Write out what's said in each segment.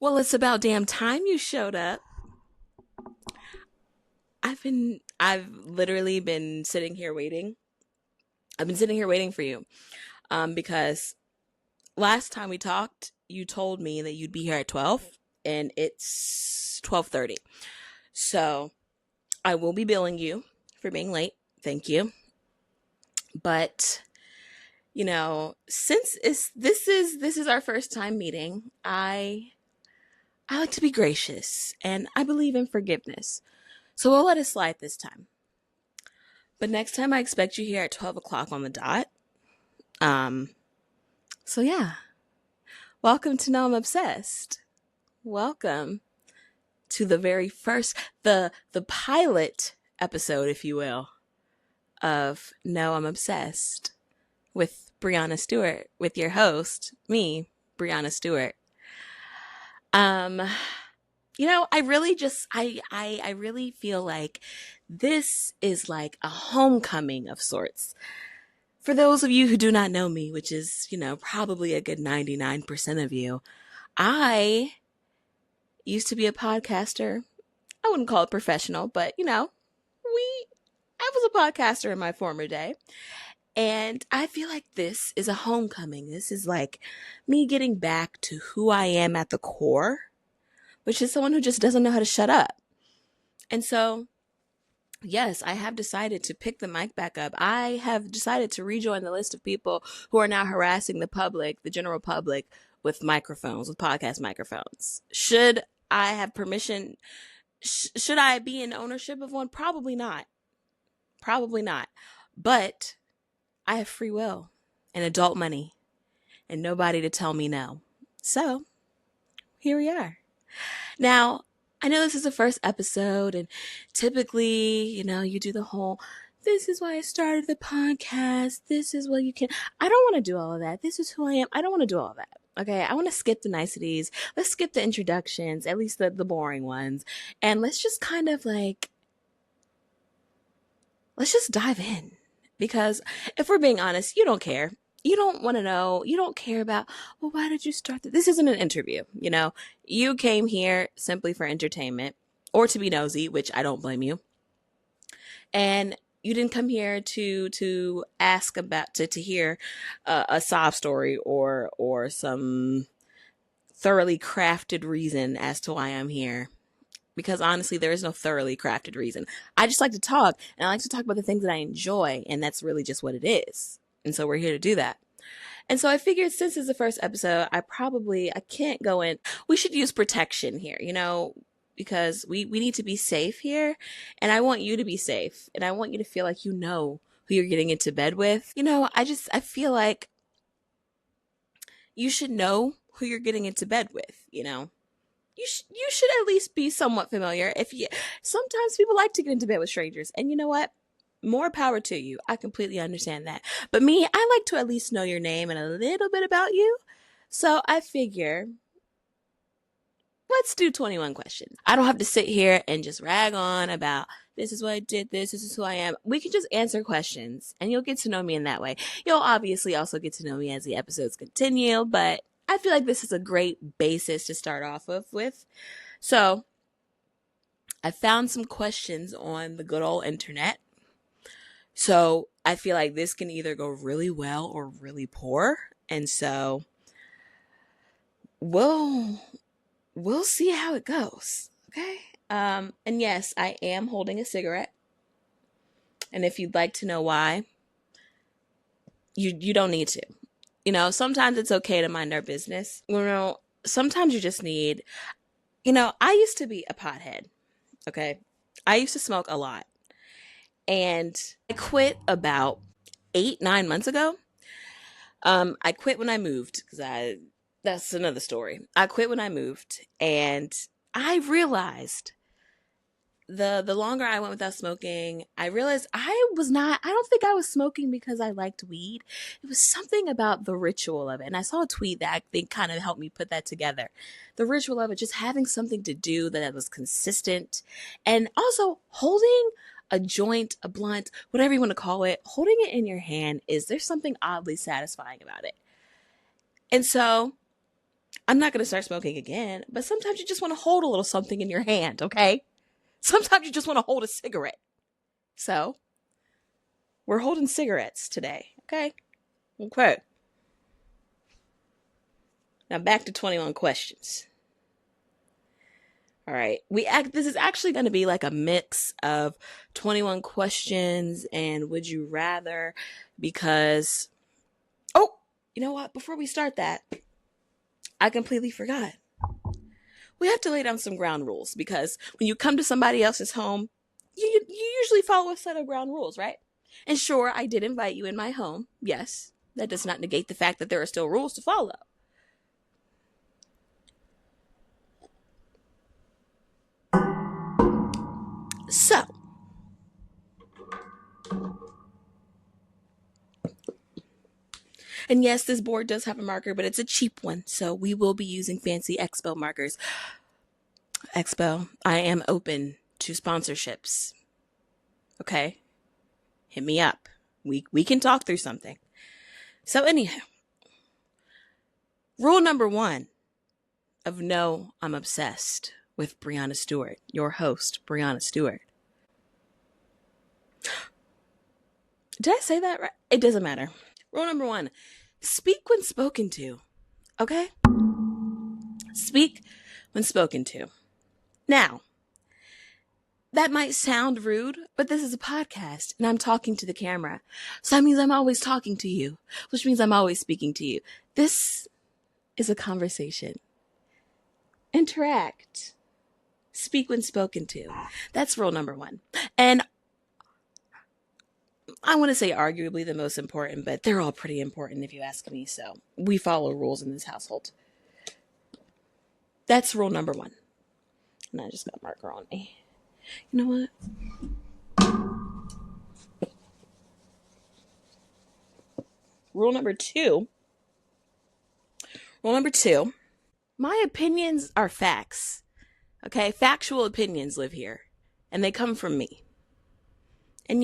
Well, it's about damn time you showed up. I've literally been sitting here waiting. I've been sitting here waiting for you. Because last time we talked, you told me that you'd be here at 12 and it's 12:30. So, I will be billing you for being late. Thank you. But, since this is our first time meeting, I like to be gracious and I believe in forgiveness. So we'll let it slide this time. But next time I expect you here at 12 o'clock on the dot. Um, so yeah, welcome to Know I'm Obsessed. Welcome to the very first, the pilot episode, if you will, of Know I'm Obsessed with Brianna Stewart, with your host, me, Brianna Stewart. Um, I really just I really feel like this is like a homecoming of sorts. For those of you who do not know me, which is, probably a good 99% of you, I used to be a podcaster. I wouldn't call it professional, but I was a podcaster in my former day. And I feel like this is a homecoming. This is like me getting back to who I am at the core, which is someone who just doesn't know how to shut up. And so, yes, I have decided to pick the mic back up. I have decided to rejoin the list of people who are now harassing the public, the general public, with microphones, with podcast microphones. Should I have permission? Should I be in ownership of one? Probably not. Probably not. But I have free will and adult money and nobody to tell me no. So here we are. Now, I know this is the first episode, and typically, you do the whole, this is why I started the podcast. This is what you can. I don't want to do all of that. This is who I am. I don't want to do all of that. Okay. I want to skip the niceties. Let's skip the introductions, at least the boring ones. And let's just kind of let's just dive in. Because if we're being honest, you don't care. You don't want to know. You don't care about, well, why did you start this? This isn't an interview. You came here simply for entertainment or to be nosy, which I don't blame you. And you didn't come here to ask about, to hear a sob story or some thoroughly crafted reason as to why I'm here. Because honestly, there is no thoroughly crafted reason. I just like to talk, and I like to talk about the things that I enjoy, and that's really just what it is. And so we're here to do that. And so I figured since it's the first episode, I can't go in. We should use protection here, because we need to be safe here. And I want you to be safe. And I want you to feel like you know who you're getting into bed with. I feel like you should know who you're getting into bed with, you should at least be somewhat familiar. Sometimes people like to get into bed with strangers, and you know what? More power to you. I completely understand that. But me, I like to at least know your name and a little bit about you. So I figure, let's do 21 questions. I don't have to sit here and just rag on about this is what I did, this is who I am. We can just answer questions and you'll get to know me in that way. You'll obviously also get to know me as the episodes continue, but I feel like this is a great basis to start off with. So I found some questions on the good old internet. So I feel like this can either go really well or really poor. And so we'll see how it goes. Okay. And yes, I am holding a cigarette. And if you'd like to know why, you don't need to. Sometimes it's okay to mind our business. Sometimes you just need, I used to be a pothead. Okay. I used to smoke a lot. And I quit about 8-9 months ago. I quit when I moved because that's another story. I quit when I moved, and I realized the longer I went without smoking, I realized I don't think I was smoking because I liked weed. It was something about the ritual of it. And I saw a tweet that I think kind of helped me put that together. The ritual of it, just having something to do that was consistent, and also holding a joint, a blunt, whatever you want to call it, holding it in your hand there's something oddly satisfying about it. And so I'm not going to start smoking again, but sometimes you just want to hold a little something in your hand, okay? Sometimes you just want to hold a cigarette. So, we're holding cigarettes today, okay? Okay. Now back to 21 questions. All right. This is actually going to be like a mix of 21 questions and would you rather, because oh, you know what? Before we start that, I completely forgot. We have to lay down some ground rules because when you come to somebody else's home, you usually follow a set of ground rules, right? And sure, I did invite you in my home. Yes, that does not negate the fact that there are still rules to follow. So, and yes, this board does have a marker, but it's a cheap one, so we will be using fancy Expo markers. Expo, I am open to sponsorships. Okay? Hit me up. We can talk through something. So anyhow, rule number 1 of No, I'm Obsessed with Brianna Stewart, your host, Brianna Stewart. Did I say that right? It doesn't matter. Rule number 1, speak when spoken to. Okay? Speak when spoken to. Now, that might sound rude, but this is a podcast and I'm talking to the camera. So that means I'm always talking to you, which means I'm always speaking to you. This is a conversation. Interact. Speak when spoken to. That's rule number 1. And I want to say arguably the most important, but they're all pretty important if you ask me. So we follow rules in this household. That's rule number 1. And I just got marker on me. You know what? Rule number 2. My opinions are facts. Okay? Factual opinions live here. And they come from me. And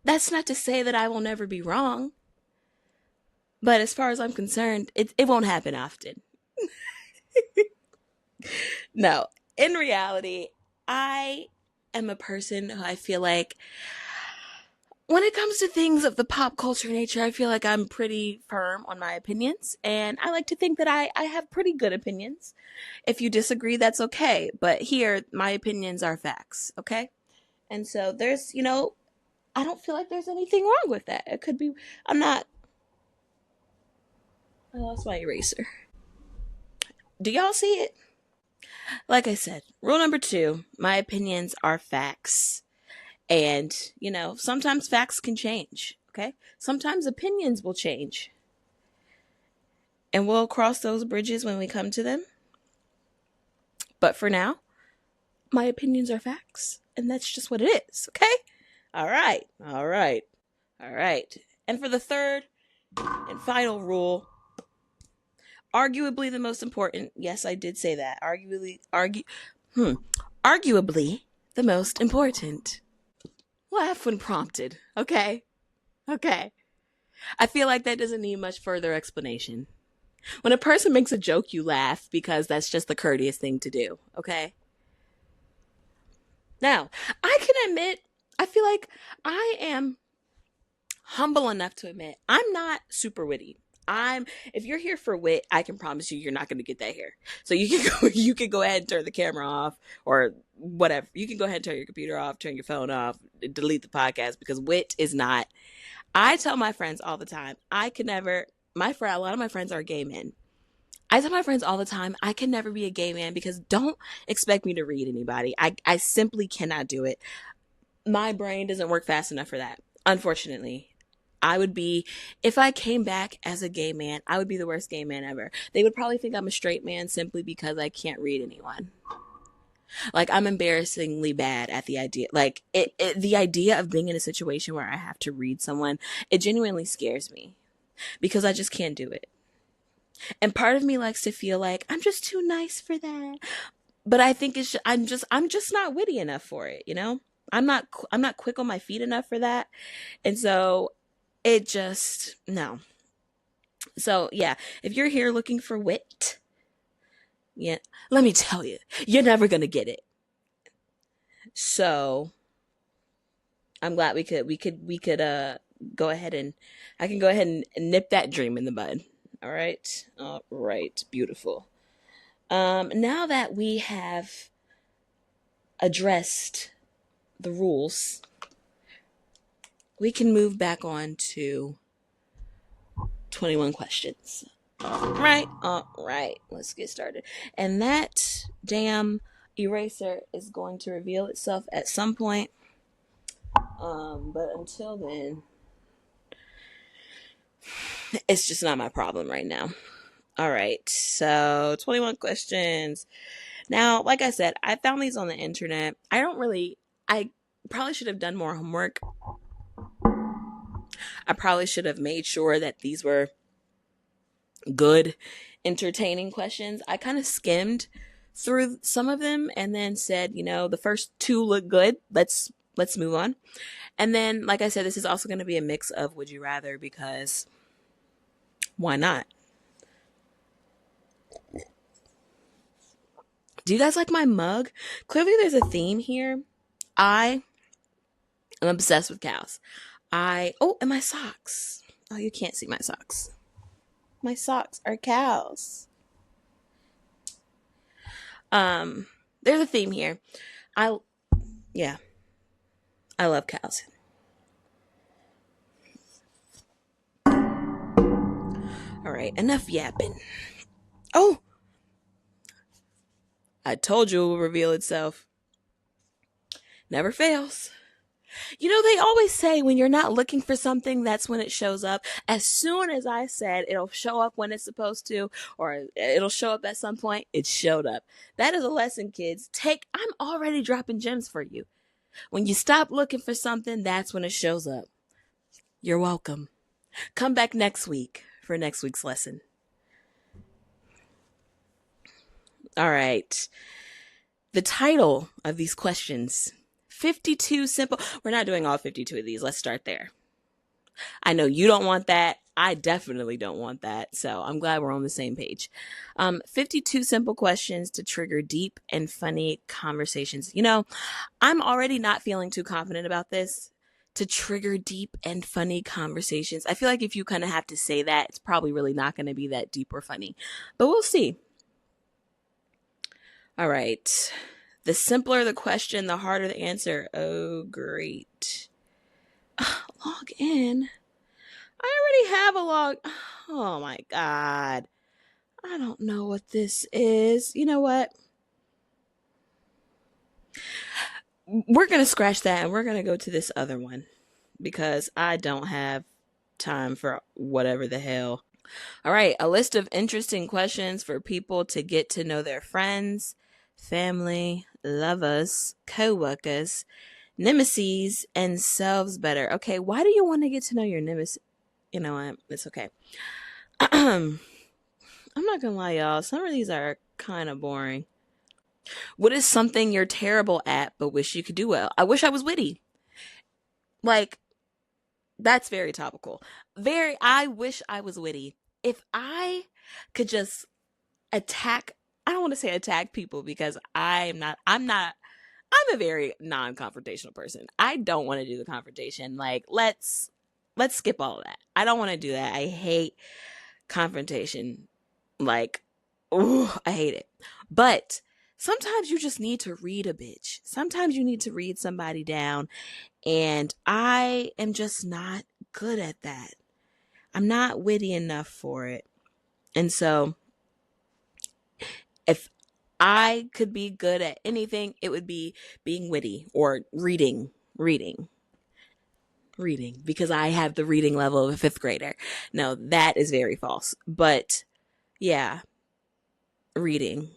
that's not to say that I will never be wrong. But as far as I'm concerned, it won't happen often. No. In reality, I am a person who I feel like when it comes to things of the pop culture nature, I feel like I'm pretty firm on my opinions. And I like to think that I have pretty good opinions. If you disagree, that's okay. But here, my opinions are facts, okay? And so there's, I don't feel like there's anything wrong with that. It could be, I lost my eraser. Do y'all see it? Like I said, rule number 2, my opinions are facts. And, sometimes facts can change, okay? Sometimes opinions will change. And we'll cross those bridges when we come to them. But for now, my opinions are facts. And that's just what it is, okay? All right. And for the third and final rule, arguably the most important, yes, I did say that, arguably the most important. Laugh when prompted, okay? I feel like that doesn't need much further explanation. When a person makes a joke, you laugh because that's just the courteous thing to do, okay? Now, I can admit, I feel like I am humble enough to admit I'm not super witty. If you're here for wit, I can promise you're not going to get that here. So you can go ahead and turn the camera off or whatever. You can go ahead and turn your computer off, turn your phone off, delete the podcast because wit is not. I tell my friends all the time, a lot of my friends are gay men. I tell my friends all the time, I can never be a gay man because don't expect me to read anybody. I simply cannot do it. My brain doesn't work fast enough for that, unfortunately. If I came back as a gay man, I would be the worst gay man ever. They would probably think I'm a straight man simply because I can't read anyone. Like, I'm embarrassingly bad at the idea. Like, the idea of being in a situation where I have to read someone, it genuinely scares me because I just can't do it. And part of me likes to feel like I'm just too nice for that. But I think I'm just not witty enough for it, I'm not quick on my feet enough for that. And so no. So yeah, if you're here looking for wit, Yeah, let me tell you, you're never gonna get it. So I'm glad we could go ahead and I can go ahead and nip that dream in the bud. All right, beautiful. Now that we have addressed the rules, we can move back on to 21 questions. All right, let's get started. And that damn eraser is going to reveal itself at some point. But until then, it's just not my problem right now. All right, so 21 questions. Now, like I said, I found these on the internet. I probably should have done more homework. I probably should have made sure that these were good, entertaining questions. I kind of skimmed through some of them and then said, the first two look good. Let's move on. And then, like I said, this is also going to be a mix of would you rather, because why not? Do you guys like my mug? Clearly there's a theme here. I am obsessed with cows. And my socks. Oh, you can't see my socks. My socks are cows. There's a theme here. I yeah, I love cows. All right, enough yapping. Oh, I told you it will reveal itself. Never fails. They always say when you're not looking for something, that's when it shows up. As soon as I said it'll show up when it's supposed to, or it'll show up at some point, it showed up. That is a lesson, kids. I'm already dropping gems for you. When you stop looking for something, that's when it shows up. You're welcome. Come back next week for next week's lesson. All right. The title of these questions, 52 simple. We're not doing all 52 of these. Let's start there. I know you don't want that. I definitely don't want that. So I'm glad we're on the same page. 52 simple questions to trigger deep and funny conversations. I'm already not feeling too confident about this. To trigger deep and funny conversations. I feel like if you kind of have to say that, it's probably really not going to be that deep or funny. But we'll see. All right. The simpler the question, the harder the answer. Oh, great. Log in. I already have a log. Oh my God. I don't know what this is. You know what? We're going to scratch that and we're going to go to this other one because I don't have time for whatever the hell. All right. A list of interesting questions for people to get to know their friends, family, lovers, co-workers, nemesis, and selves better. Okay. Why do you want to get to know your nemesis? You know what? It's okay. I'm not gonna lie, y'all. Some of these are kind of boring. What is something you're terrible at but wish you could do well? I wish I was witty. Like, that's very topical. I wish I was witty. If I could just attack, I don't want to say attack people because I'm a very non-confrontational person. I don't want to do the confrontation. Like, let's skip all of that. I don't want to do that. I hate confrontation. Like, oh, I hate it. But sometimes you just need to read a bitch. Sometimes you need to read somebody down. And I am just not good at that. I'm not witty enough for it. And so if I could be good at anything, it would be being witty or reading, because I have the reading level of a fifth grader. No, that is very false. But yeah, reading.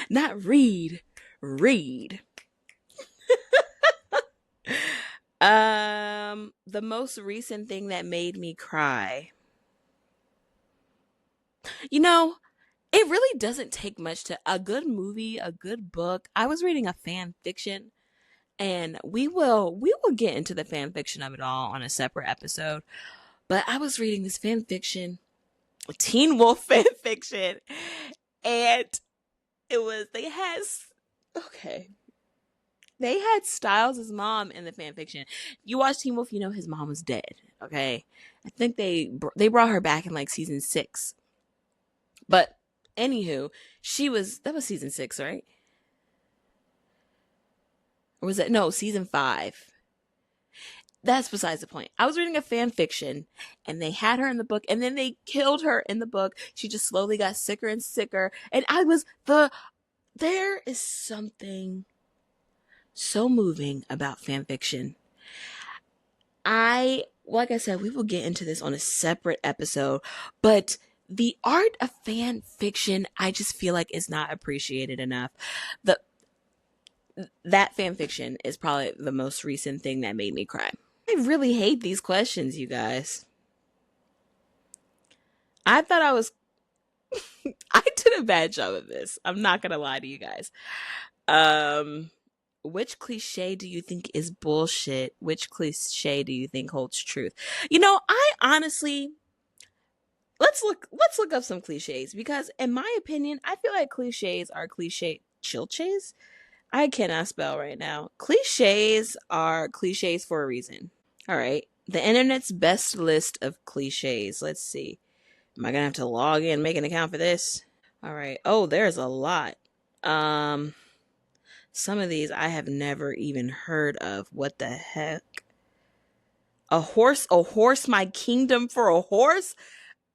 Not read. The most recent thing that made me cry. It really doesn't take much to a good movie, a good book. I was reading a fan fiction, and we will get into the fan fiction of it all on a separate episode. But I was reading this fan fiction, Teen Wolf fan fiction, and okay. They had Styles' mom in the fan fiction. You watch Teen Wolf, you know his mom was dead. Okay, I think they brought her back in like season 6, but anywho, that was season 6, right? Or was it no season 5? That's besides the point. I was reading a fan fiction and they had her in the book and then they killed her in the book. She just slowly got sicker and sicker. And there is something so moving about fan fiction. Like I said, we will get into this on a separate episode, but the art of fan fiction, I just feel like is not appreciated enough. That fan fiction is probably the most recent thing that made me cry. I really hate these questions, you guys. I thought I did a bad job of this. I'm not gonna lie to you guys. Which cliche do you think is bullshit? Which cliche do you think holds truth? I honestly let's look up some cliches because in my opinion, I feel like cliches are chilches. I cannot spell right now. Cliches are cliches for a reason. All right. The internet's best list of cliches. Let's see. Am I going to have to log in and make an account for this? All right. Oh, there's a lot. Some of these I have never even heard of. What the heck? A horse, my kingdom for a horse?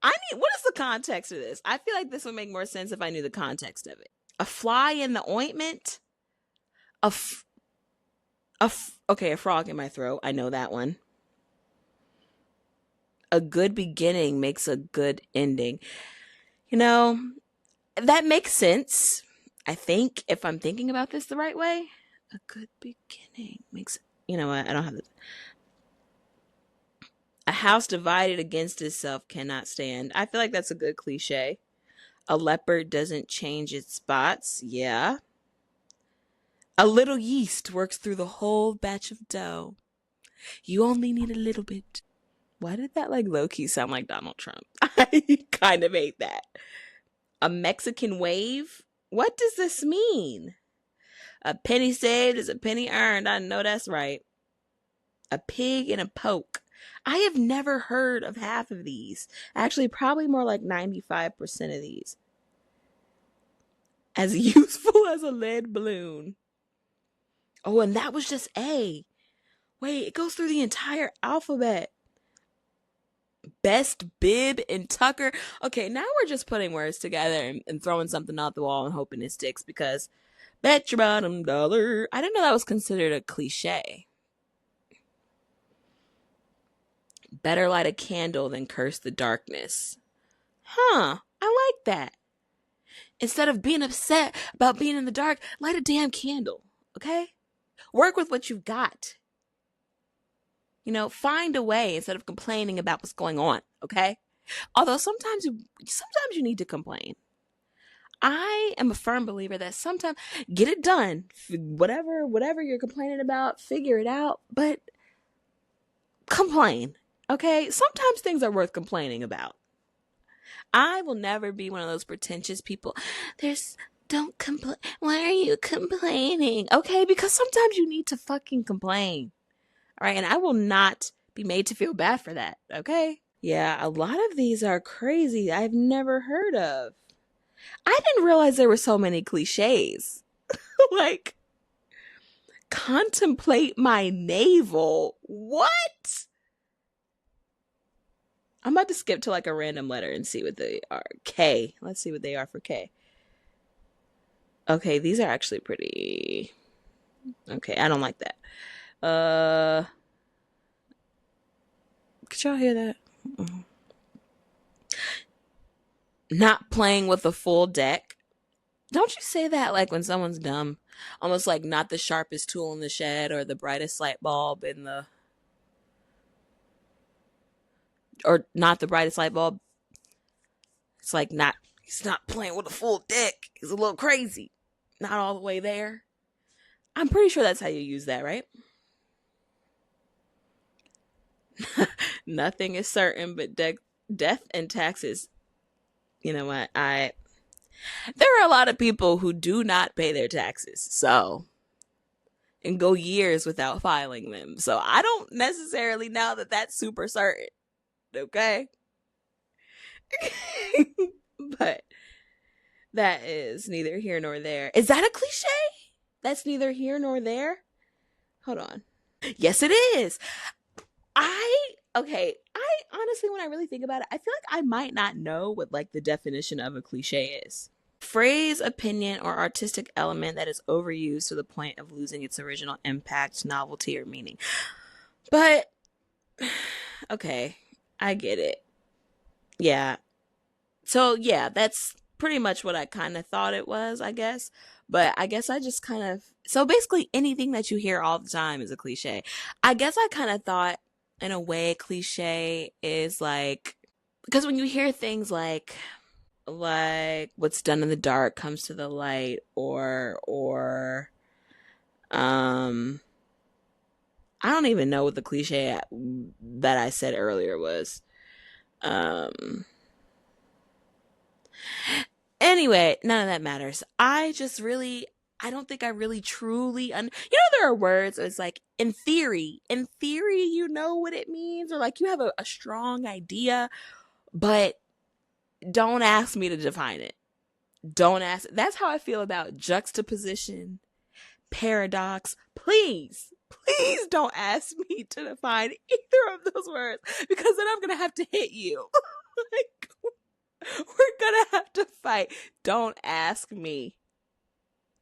What is the context of this? I feel like this would make more sense if I knew the context of it. A fly in the ointment? Okay, a frog in my throat. I know that one. A good beginning makes a good ending. That makes sense. I think if I'm thinking about this the right way, a good beginning makes, you know what? I don't have this. A house divided against itself cannot stand. I feel like that's a good cliche. A leopard doesn't change its spots. Yeah. A little yeast works through the whole batch of dough. You only need a little bit. Why did that low-key sound like Donald Trump? I kind of hate that. A Mexican wave? What does this mean? A penny saved is a penny earned. I know that's right. A pig and a poke. I have never heard of half of these. Actually, probably more like 95% of these. As useful as a lead balloon. Oh, and that was just A. Wait, it goes through the entire alphabet. Best bib and tucker. Okay, now we're just putting words together and throwing something out the wall and hoping it sticks because bet your bottom dollar. I didn't know that was considered a cliche. Better light a candle than curse the darkness. Huh, I like that. Instead of being upset about being in the dark, light a damn candle, okay? Work with what you've got. Find a way instead of complaining about what's going on, okay? Although sometimes you need to complain. I am a firm believer that sometimes get it done. Whatever you're complaining about, figure it out, but complain, okay? Sometimes things are worth complaining about. I will never be one of those pretentious people. Don't complain. Why are you complaining? Okay, because sometimes you need to fucking complain. All right, and I will not be made to feel bad for that, okay? Yeah, a lot of these are crazy. I've never heard of. I didn't realize there were so many cliches. Contemplate my navel. What? I'm about to skip to a random letter and see what they are. K. Let's see what they are for K. Okay, these are actually pretty... Okay, I don't like that. Could y'all hear that? Not playing with a full deck. Don't you say that when someone's dumb? Almost like not the sharpest tool in the shed or the brightest light bulb in the... Or not the brightest light bulb. It's he's not playing with a full deck. He's a little crazy. Not all the way there. I'm pretty sure that's how you use that, right? Nothing is certain but death and taxes. You know what? There are a lot of people who do not pay their taxes. So, and go years without filing them. So, I don't necessarily know that that's super certain. Okay? But that is neither here nor there. Is that a cliche? That's neither here nor there? Hold on. Yes, it is. I honestly, when I really think about it, I feel like I might not know what like the definition of a cliche is. Phrase, opinion, or artistic element that is overused to the point of losing its original impact, novelty, or meaning. But okay, I get it. Yeah. So yeah, that's pretty much what I kind of thought it was, I guess. But I guess I just kind of, so basically anything that you hear all the time is a cliche. I guess I kind of thought in a way cliche is like, because when you hear things like what's done in the dark comes to the light, um I don't even know what the cliche that I said earlier was. Um Anyway, none of that matters. I don't think I really truly there are words it's like in theory you know what it means, or like you have a strong idea, but don't ask me to define it. Don't ask. That's how I feel about juxtaposition, paradox. Please don't ask me to define either of those words, because then I'm going to have to hit you. Like, we're gonna have to fight. Don't ask me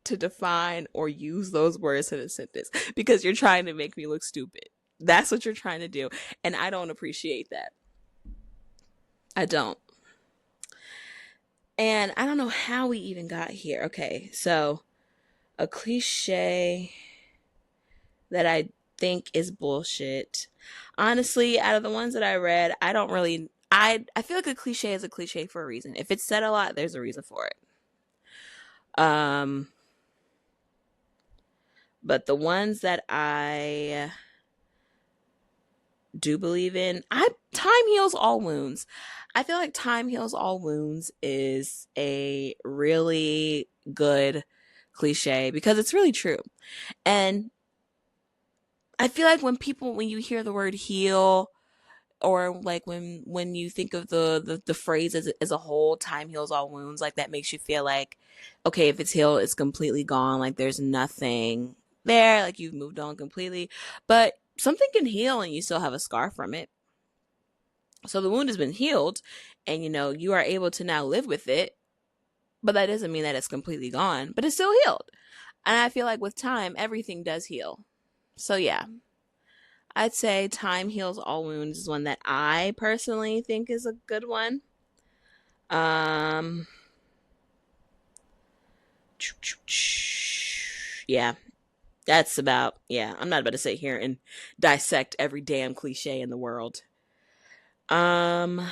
to define or use those words in a sentence, because you're trying to make me look stupid. That's what you're trying to do. And I don't appreciate that. I don't. And I don't know how we even got here. Okay, so a cliche that I think is bullshit. Honestly, out of the ones that I read, I don't really I feel like a cliche is a cliche for a reason. If it's said a lot, there's a reason for it. Um but the ones that I do believe in, I time heals all wounds. I feel like time heals all wounds is a really good cliche because it's really true. And I feel like when you hear the word heal, or like when you think of the phrase as a whole, time heals all wounds, like that makes you feel like, okay, if it's healed, it's completely gone, like there's nothing there, like you've moved on completely. But something can heal and you still have a scar from it. So the wound has been healed, and you are able to now live with it, but that doesn't mean that it's completely gone, but it's still healed. And I feel like with time, everything does heal. So yeah, I'd say time heals all wounds is one that I personally think is a good one. Um, yeah, yeah, I'm not about to sit here and dissect every damn cliche in the world. Um,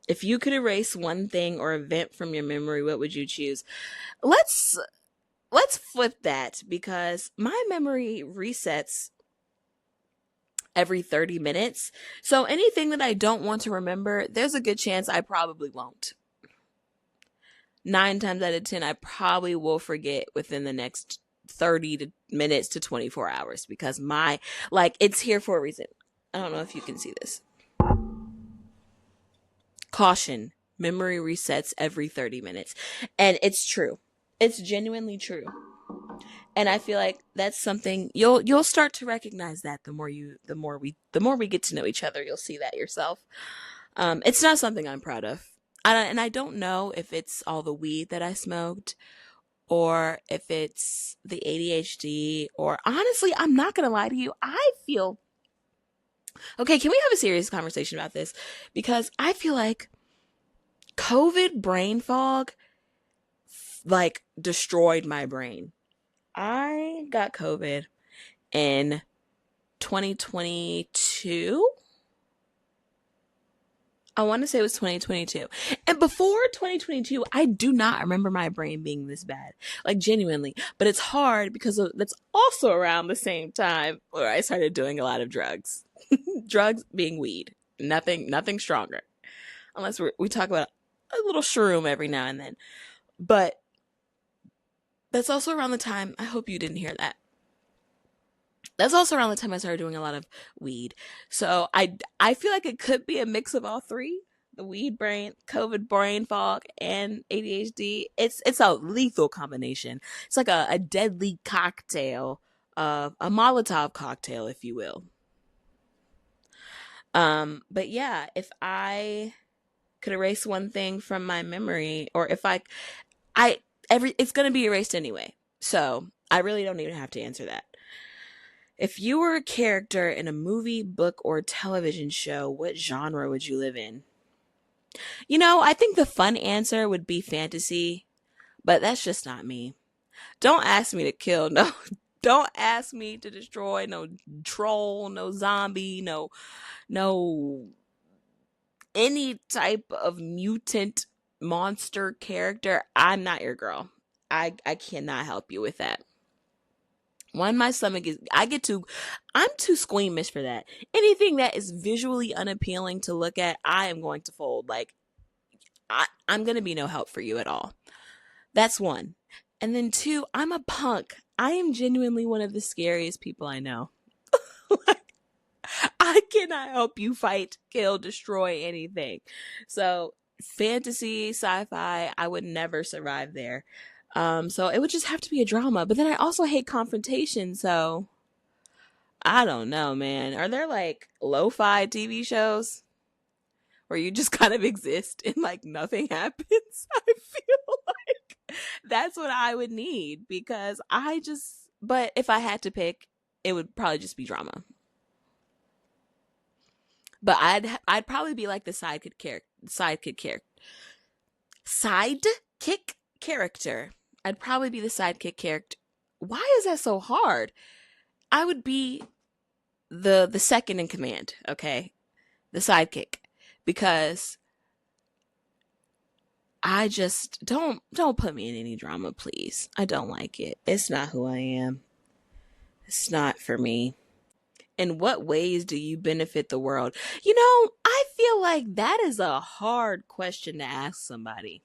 if you could erase one thing or event from your memory, what would you choose? Let's let's flip that, because my memory resets every 30 minutes. So anything that I don't want to remember, there's a good chance I probably won't. 9 times out of 10, I probably will forget within the next 30 minutes to 24 hours, because it's here for a reason. I don't know if you can see this. Caution, memory resets every 30 minutes. And it's true. It's genuinely true. And I feel like that's something you'll start to recognize that the more we get to know each other, you'll see that yourself. It's not something I'm proud of. And I don't know if it's all the weed that I smoked, or if it's the ADHD, or honestly, I'm not going to lie to you. I feel, okay, can we have a serious conversation about this? Because I feel like COVID brain fog, like, destroyed my brain. I got COVID in 2022. I want to say it was 2022. And before 2022, I do not remember my brain being this bad. Like, genuinely. But it's hard because that's also around the same time where I started doing a lot of drugs. Drugs being weed. Nothing stronger. Unless we talk about a little shroom every now and then. But that's also around the time, I hope you didn't hear that. That's also around the time I started doing a lot of weed. So I feel like it could be a mix of all three. The weed brain, COVID brain fog, and ADHD. It's a lethal combination. It's like a deadly cocktail, a Molotov cocktail, if you will. But yeah, if I could erase one thing from my memory, or if I it's gonna be erased anyway. So I really don't even have to answer that. If you were a character in a movie, book, or television show, what genre would you live in? I think the fun answer would be fantasy, but that's just not me. Don't ask me to kill, no. Don't ask me to destroy no troll, no zombie, no any type of mutant monster character. I'm not your girl. I cannot help you with that. One, my stomach is, I'm too squeamish for that. Anything that is visually unappealing to look at, I am going to fold. Like, I'm going to be no help for you at all. That's one. And then two, I'm a punk. I am genuinely one of the scariest people I know. Like, I cannot help you fight, kill, destroy anything. So, fantasy, sci-fi, I would never survive there. So it would just have to be a drama. But then I also hate confrontation, so I don't know, man. Are there like lo-fi TV shows where you just kind of exist and like nothing happens? I feel like that's what I would need because but if I had to pick, it would probably just be drama. But I'd probably be like the sidekick character. I'd probably be the sidekick character. Why is that so hard? I would be the second in command, okay? The sidekick. Because I just don't put me in any drama, please. I don't like it. It's not who I am. It's not for me. In what ways do you benefit the world? I feel like that is a hard question to ask somebody.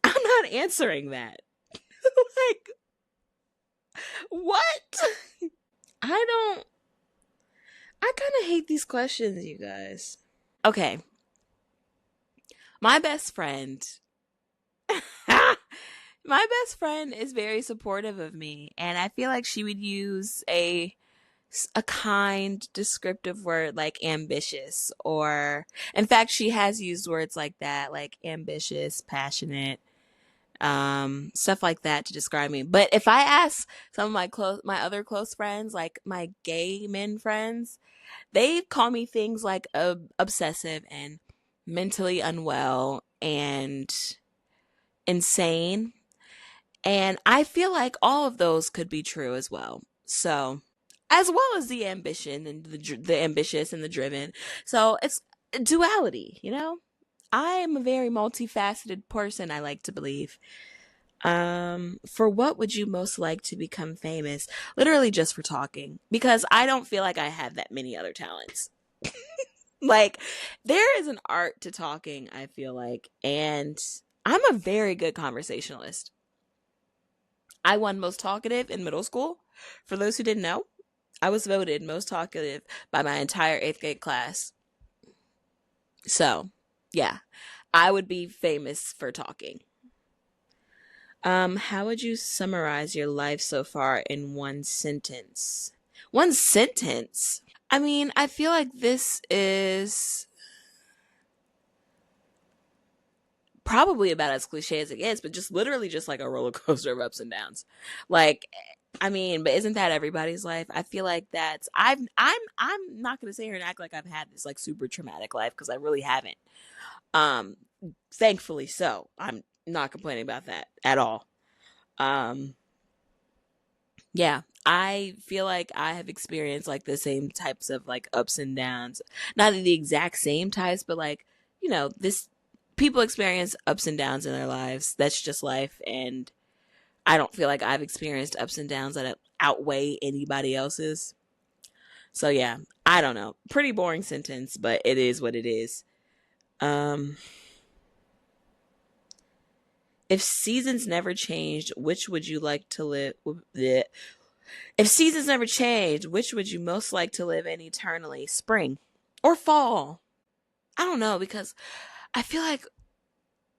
I'm not answering that. Like, what? I don't. I kind of hate these questions, you guys. Okay. My best friend. My best friend is very supportive of me, and I feel like she would use a kind descriptive word like ambitious, or in fact she has used words like that, like ambitious, passionate, stuff like that to describe me. But if I ask some of my other close friends, like my gay men friends, they call me things like obsessive and mentally unwell and insane, and I feel like all of those could be true as well. So, as well as the ambition and the ambitious and the driven. So it's duality, I am a very multifaceted person, I like to believe. For what would you most like to become famous? Literally just for talking, because I don't feel like I have that many other talents. Like, there is an art to talking, I feel like, and I'm a very good conversationalist. I won most talkative in middle school. For those who didn't know, I was voted most talkative by my entire 8th grade class. So, yeah, I would be famous for talking. How would you summarize your life so far in one sentence? One sentence? I mean, I feel like this is probably about as cliche as it gets, but just literally just like a roller coaster of ups and downs. Like, I mean, but isn't that everybody's life? I feel like I'm not gonna sit here and act like I've had this like super traumatic life, because I really haven't. Um, Thankfully so. I'm not complaining about that at all. Um, yeah, I feel like I have experienced like the same types of like ups and downs. Not the exact same types, but like, this people experience ups and downs in their lives. That's just life, and I don't feel like I've experienced ups and downs that outweigh anybody else's. So yeah, I don't know. Pretty boring sentence, but it is what it is. Um, if seasons never changed, which would you like to live? Bleh. If seasons never changed, which would you most like to live in eternally? Spring or fall? I don't know because I feel like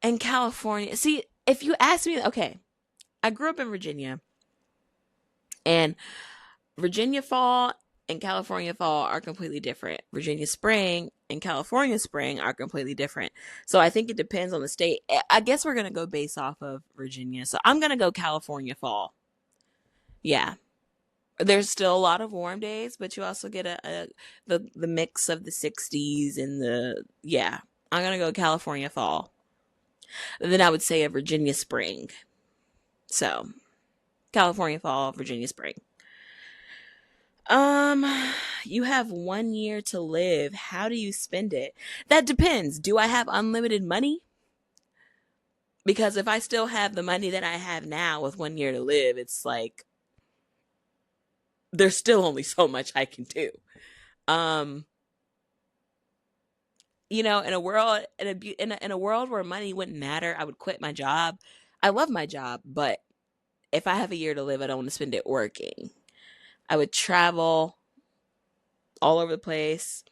in California, see, if you ask me, okay, I grew up in Virginia, and Virginia fall and California fall are completely different. Virginia spring and California spring are completely different. So I think it depends on the state. I guess we're going to go based off of Virginia. So I'm going to go California fall. Yeah. There's still a lot of warm days, but you also get the mix of the 60s and the yeah. I'm going to go California fall. And then I would say a Virginia spring. So, California fall, Virginia spring. Um, you have 1 year to live. How do you spend it? That depends. Do I have unlimited money? Because if I still have the money that I have now with 1 year to live, it's like there's still only so much I can do. Um, in a world in a world where money wouldn't matter, I would quit my job. I love my job, but if I have a year to live, I don't want to spend it working. I would travel all over the place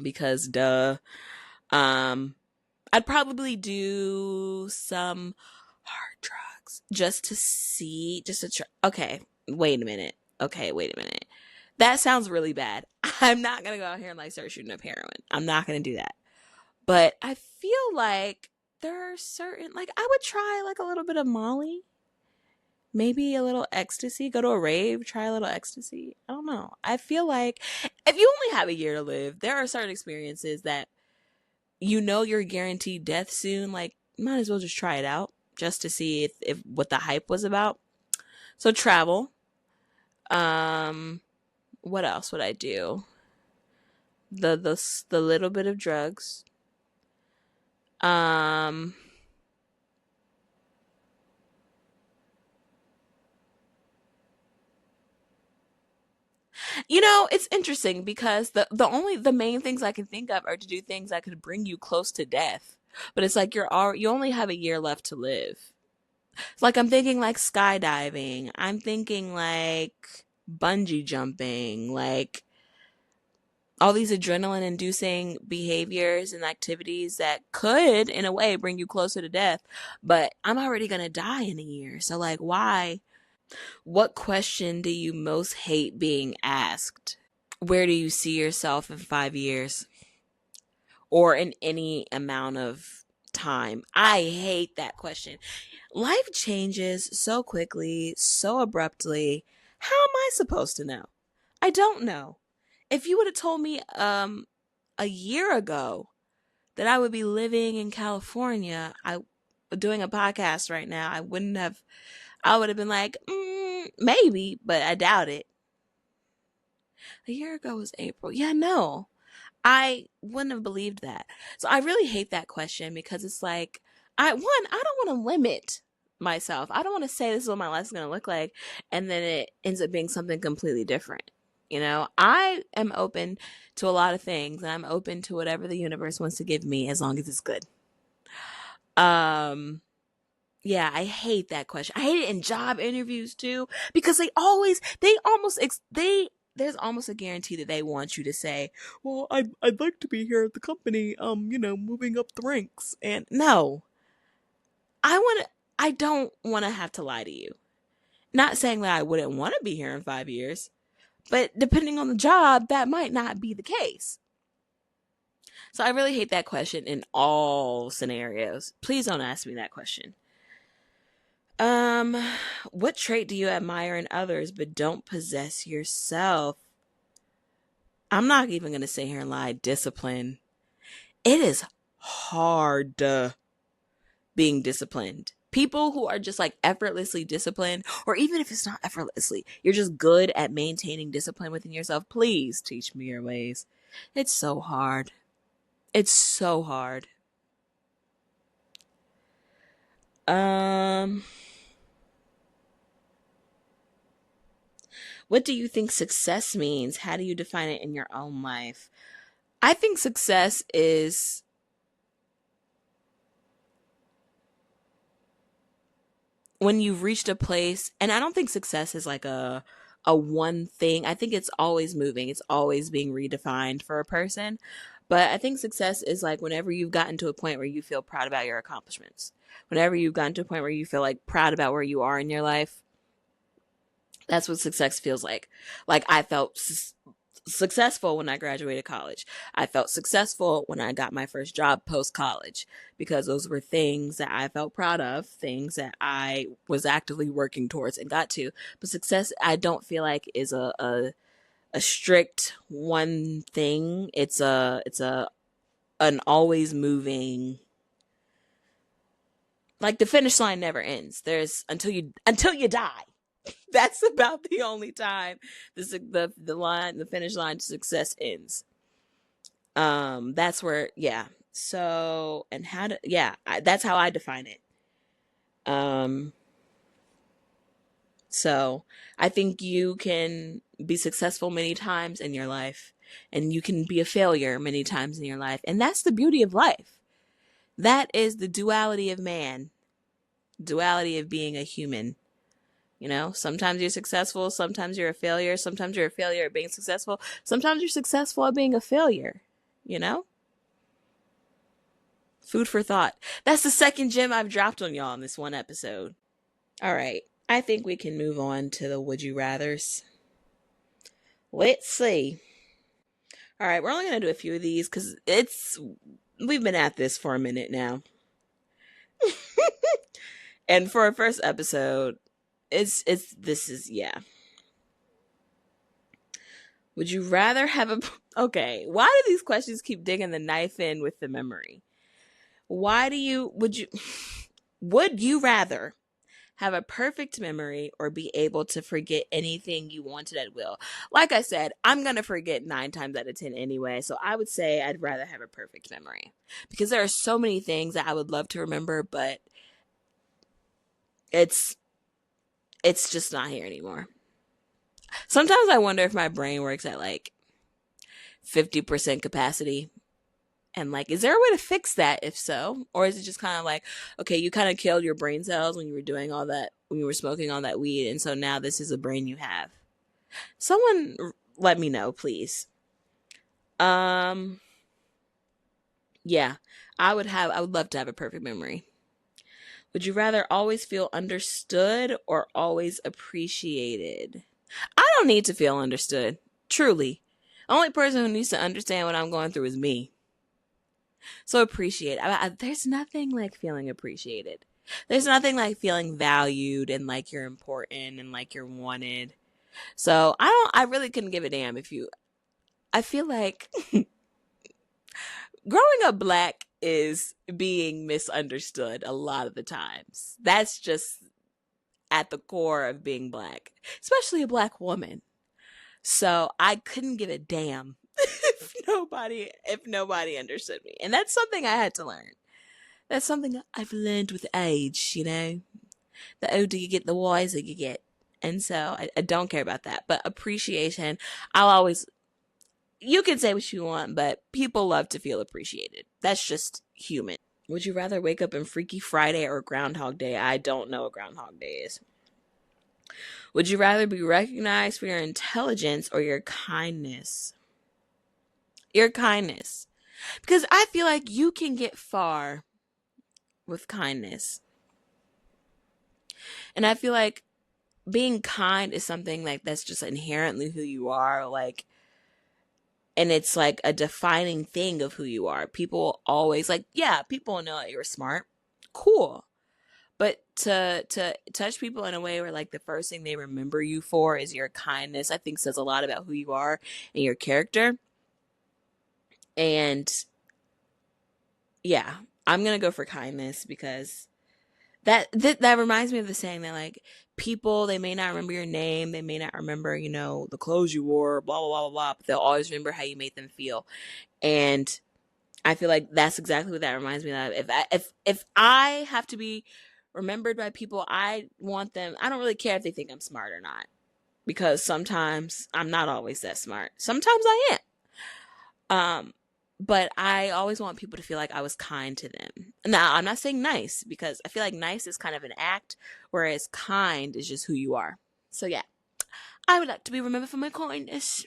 because duh. Um, I'd probably do some hard drugs just to see, just to try. Okay, wait a minute. Okay, wait a minute. That sounds really bad. I'm not gonna go out here and like start shooting up heroin. I'm not gonna do that. But I feel like there are certain, like, I would try like a little bit of Molly, maybe a little ecstasy. Go to a rave, try a little ecstasy. I don't know. I feel like if you only have a year to live, there are certain experiences that you're guaranteed death soon, like might as well just try it out just to see if what the hype was about. So travel. Um, what else would I do? The little bit of drugs. Um, it's interesting because the main things I can think of are to do things that could bring you close to death. But it's like you only have a year left to live. It's like I'm thinking like skydiving. I'm thinking like bungee jumping, like all these adrenaline inducing behaviors and activities that could in a way bring you closer to death, but I'm already going to die in a year. So like why? What question do you most hate being asked? Where do you see yourself in 5 years or in any amount of time? I hate that question. Life changes so quickly, so abruptly. How am I supposed to know? I don't know. If you would have told me a year ago that I would be living in California, I doing a podcast right now, I would have been like, maybe, but I doubt it. A year ago was April. Yeah, no. I wouldn't have believed that. So I really hate that question because it's like I don't want to limit myself. I don't want to say this is what my life's going to look like and then it ends up being something completely different. I am open to a lot of things and I'm open to whatever the universe wants to give me as long as it's good. Um yeah, I hate that question. I hate it in job interviews too because there's almost a guarantee that they want you to say, "Well, I'd like to be here at the company, moving up the ranks." And no, I don't want to have to lie to you. Not saying that I wouldn't want to be here in 5 years, but depending on the job, that might not be the case. So I really hate that question in all scenarios. Please don't ask me that question. Um, what trait do you admire in others but don't possess yourself? I'm not even going to sit here and lie. Discipline. It is hard being disciplined. People who are just like effortlessly disciplined, or even if it's not effortlessly, you're just good at maintaining discipline within yourself. Please teach me your ways. It's so hard. It's so hard. Um, What do you think success means? How do you define it in your own life? I think success is when you've reached a place, and I don't think success is like a one thing. I think it's always moving. It's always being redefined for a person. But I think success is like whenever you've gotten to a point where you feel proud about your accomplishments. Whenever you've gotten to a point where you feel like proud about where you are in your life, that's what success feels like. Like I felt successful when I graduated college. I felt successful when I got my first job post college because those were things that I felt proud of, things that I was actively working towards and got to. But success, I don't feel like is a strict one thing. It's a an always moving, like the finish line never ends. There's until you die. That's about the only time the finish line to success ends. That's where, yeah. So, and how to, yeah, that's how I define it. Um, so I think you can be successful many times in your life, and you can be a failure many times in your life, and that's the beauty of life. That is the duality of man, duality of being a human. Sometimes you're successful, sometimes you're a failure, sometimes you're a failure at being successful, sometimes you're successful at being a failure, you know? Food for thought. That's the second gem I've dropped on y'all in this one episode. All right. I think we can move on to the would you rathers. Let's see. All right, we're only going to do a few of these because we've been at this for a minute now. And for our first episode, yeah. Would you rather have a okay, why do these questions keep digging the knife in with the memory? Why do you would you rather have a perfect memory or be able to forget anything you wanted at will? Like I said, I'm going to forget 9 times out of 10 anyway, so I would say I'd rather have a perfect memory because there are so many things that I would love to remember, but it's just not here anymore. Sometimes I wonder if my brain works at like 50% capacity. And like, is there a way to fix that if so? Or is it just kind of like, okay, you kind of killed your brain cells when you were doing all that, when you were smoking all that weed, and so now this is a brain you have? Someone let me know, please. Um, yeah, I would love to have a perfect memory. Would you rather always feel understood or always appreciated? I don't need to feel understood. Truly. The only person who needs to understand what I'm going through is me. So appreciate. There's nothing like feeling appreciated. There's nothing like feeling valued and like you're important and like you're wanted. So I really couldn't give a damn if you, I feel like growing up black is being misunderstood a lot of the times. That's just at the core of being black, especially a black woman. So I couldn't give a damn if nobody understood me. And that's something I had to learn. That's something I've learned with age. The older you get, the wiser you get. And so I don't care about that. But appreciation, I'll always, you can say what you want, but people love to feel appreciated. That's just human. Would you rather wake up in Freaky Friday or Groundhog Day? I don't know what Groundhog Day is. Would you rather be recognized for your intelligence or your kindness? Your kindness. Because I feel like you can get far with kindness. And I feel like being kind is something like that's just inherently who you are, like, and it's like a defining thing of who you are. People always like, yeah, people know that you're smart. Cool. But to touch people in a way where like the first thing they remember you for is your kindness, I think says a lot about who you are and your character. And yeah, I'm going to go for kindness because that reminds me of the saying that like people, they may not remember your name, they may not remember the clothes you wore, blah blah blah blah blah, but they'll always remember how you made them feel. And I feel like that's exactly what that reminds me of. If I have to be remembered by people, I want them, I don't really care if they think I'm smart or not, because sometimes I'm not always that smart. Sometimes I am. But I always want people to feel like I was kind to them. Now, I'm not saying nice because I feel like nice is kind of an act, whereas kind is just who you are. So yeah, I would like to be remembered for my kindness.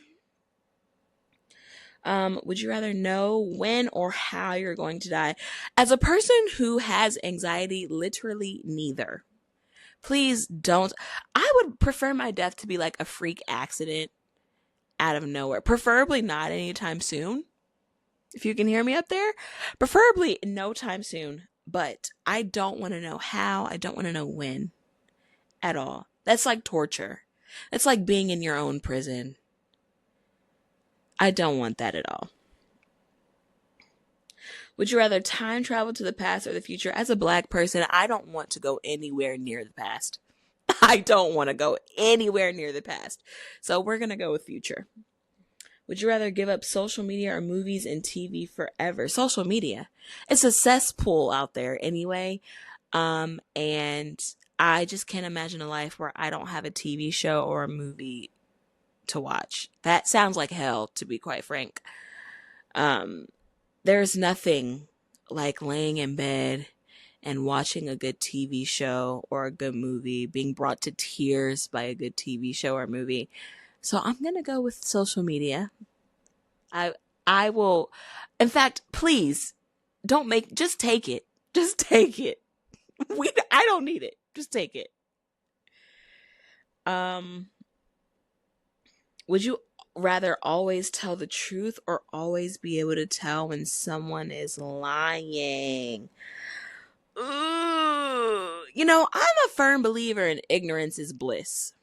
Would you rather know when or how you're going to die? As a person who has anxiety, literally neither. Please don't. I would prefer my death to be like a freak accident out of nowhere. Preferably not anytime soon. If you can hear me up there, preferably no time soon. But I don't want to know how. I don't want to know when at all. That's like torture. It's like being in your own prison. I don't want that at all. Would you rather time travel to the past or the future? As a black person, I don't want to go anywhere near the past. I don't want to go anywhere near the past. So we're going to go with future. Would you rather give up social media or movies and TV forever? Social media. It's a cesspool out there anyway. And I just can't imagine a life where I don't have a TV show or a movie to watch. That sounds like hell, to be quite frank. There's nothing like laying in bed and watching a good TV show or a good movie, being brought to tears by a good TV show or movie. So I'm going to go with social media. I will, in fact, please just take it. Just take it. I don't need it. Just take it. Would you rather always tell the truth or always be able to tell when someone is lying? Ooh, I'm a firm believer in ignorance is bliss.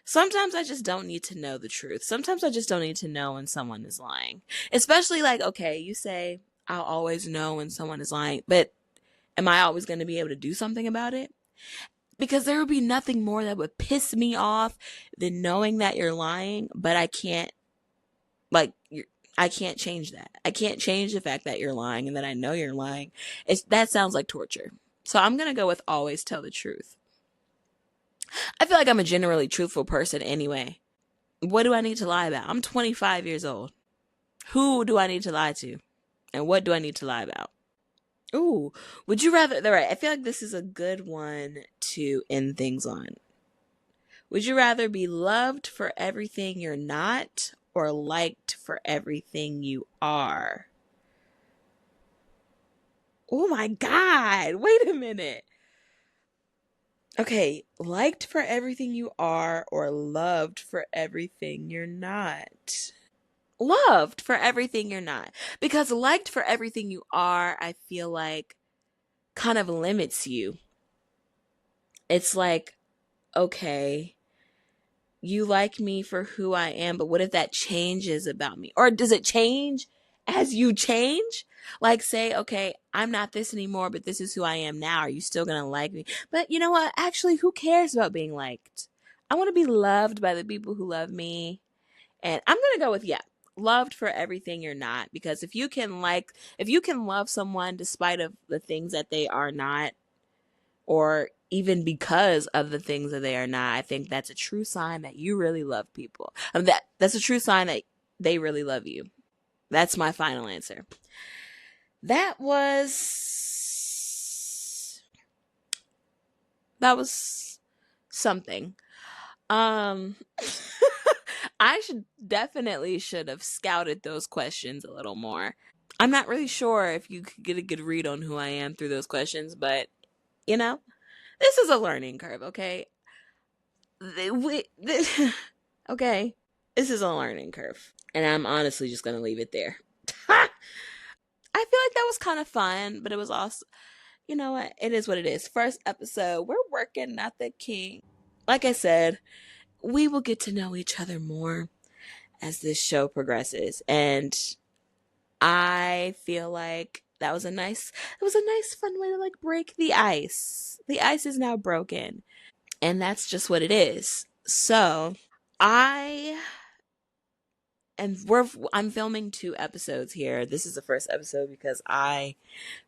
Sometimes I just don't need to know the truth. Sometimes I just don't need to know when someone is lying. Especially like, okay, you say I'll always know when someone is lying, but am I always going to be able to do something about it? Because there would be nothing more that would piss me off than knowing that you're lying, but I can't change that. I can't change the fact that you're lying and that I know you're lying. That sounds like torture. So I'm going to go with always tell the truth. I feel like I'm a generally truthful person anyway. What do I need to lie about? I'm 25 years old. Who do I need to lie to? And what do I need to lie about? Ooh, would you rather, right, I feel like this is a good one to end things on. Would you rather be loved for everything you're not or liked for everything you are? Oh my God, wait a minute. Okay, liked for everything you are or loved for everything you're not? Loved for everything you're not. Because liked for everything you are, I feel like kind of limits you. It's like, okay, you like me for who I am, but what if that changes about me? Or does it change as you change? Like say, okay, I'm not this anymore, but this is who I am now. Are you still going to like me? But you know what? Actually, who cares about being liked? I want to be loved by the people who love me. And I'm going to go with, yeah, loved for everything you're not. Because if you can love someone despite of the things that they are not, or even because of the things that they are not, I think that's a true sign that you really love people. That's a true sign that they really love you. That's my final answer. That was something. I should have scouted those questions a little more. I'm not really sure if you could get a good read on who I am through those questions, but this is a learning curve, okay? Okay, this is a learning curve, and I'm honestly just gonna leave it there. I feel like that was kind of fun, but it was also, you know what? It is what it is. First episode, we're working, not the king. Like I said, we will get to know each other more as this show progresses, and I feel like it was a nice fun way to like break the ice. The ice is now broken, and that's just what it is. So I'm filming 2 episodes here. This is the first episode because I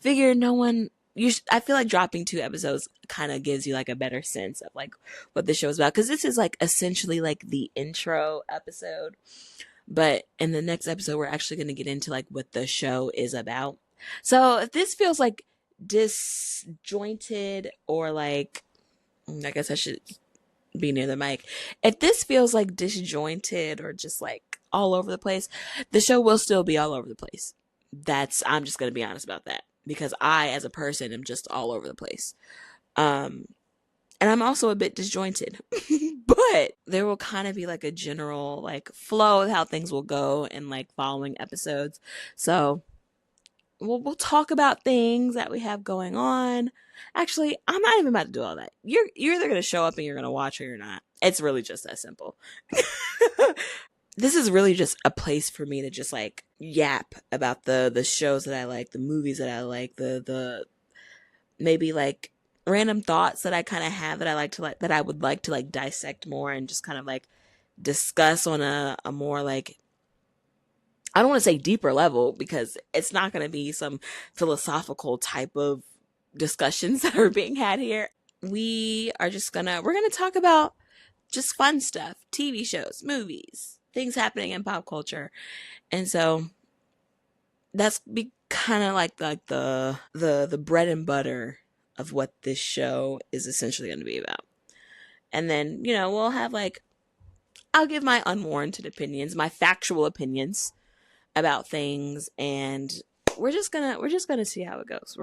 figured no one I feel like dropping 2 episodes kind of gives you like a better sense of like what the show is about, because this is like essentially like the intro episode, but in the next episode we're actually going to get into like what the show is about. So if this feels like disjointed, or like, I guess I should be near the mic. If this feels like disjointed or just like all over the place, the show will still be all over the place. I'm just going to be honest about that, because I, as a person, am just all over the place. And I'm also a bit disjointed, but there will kind of be like a general like flow of how things will go in like following episodes. So we'll talk about things that we have going on. Actually, I'm not even about to do all that. You're either going to show up and you're going to watch, or you're not. It's really just that simple. This is really just a place for me to just like yap about the shows that I like, the movies that I like, the maybe like random thoughts that I kind of have that I would like to like dissect more, and just kind of like discuss on a more like, I don't want to say deeper level, because it's not going to be some philosophical type of discussions that are being had here. We're going to talk about just fun stuff, TV shows, movies, things happening in pop culture. And so that's be kind of like the bread and butter of what this show is essentially going to be about. And then, we'll have like, I'll give my unwarranted opinions, my factual opinions about things, and we're just gonna see how it goes.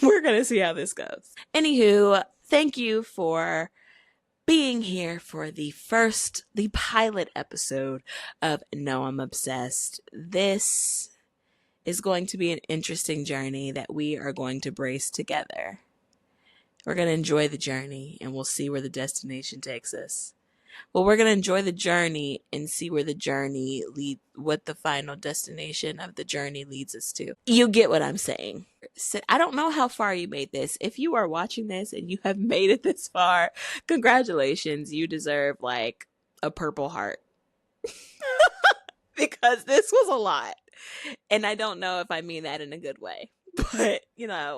We're gonna see how this goes. Anywho, thank you for being here for the pilot episode of No, I'm Obsessed. This is going to be an interesting journey that we are going to brace together. We're going to enjoy the journey, and we'll see where the destination takes us. Well, we're going to enjoy the journey and see where what the final destination of the journey leads us to. You get what I'm saying. I don't know how far you made this. If you are watching this and you have made it this far, congratulations. You deserve like a Purple Heart. Because this was a lot. And I don't know if I mean that in a good way. But,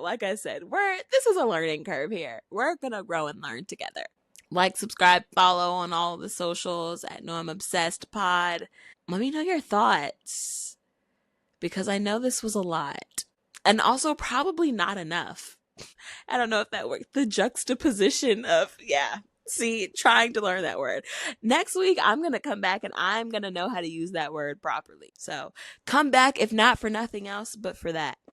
like I said, this is a learning curve here. We're going to grow and learn together. Like, subscribe, follow on all the socials at No, I'm Obsessed Pod. Let me know your thoughts, because I know this was a lot. And also probably not enough. I don't know if that worked. The juxtaposition of, trying to learn that word. Next week, I'm going to come back and I'm going to know how to use that word properly. So come back, if not for nothing else, but for that.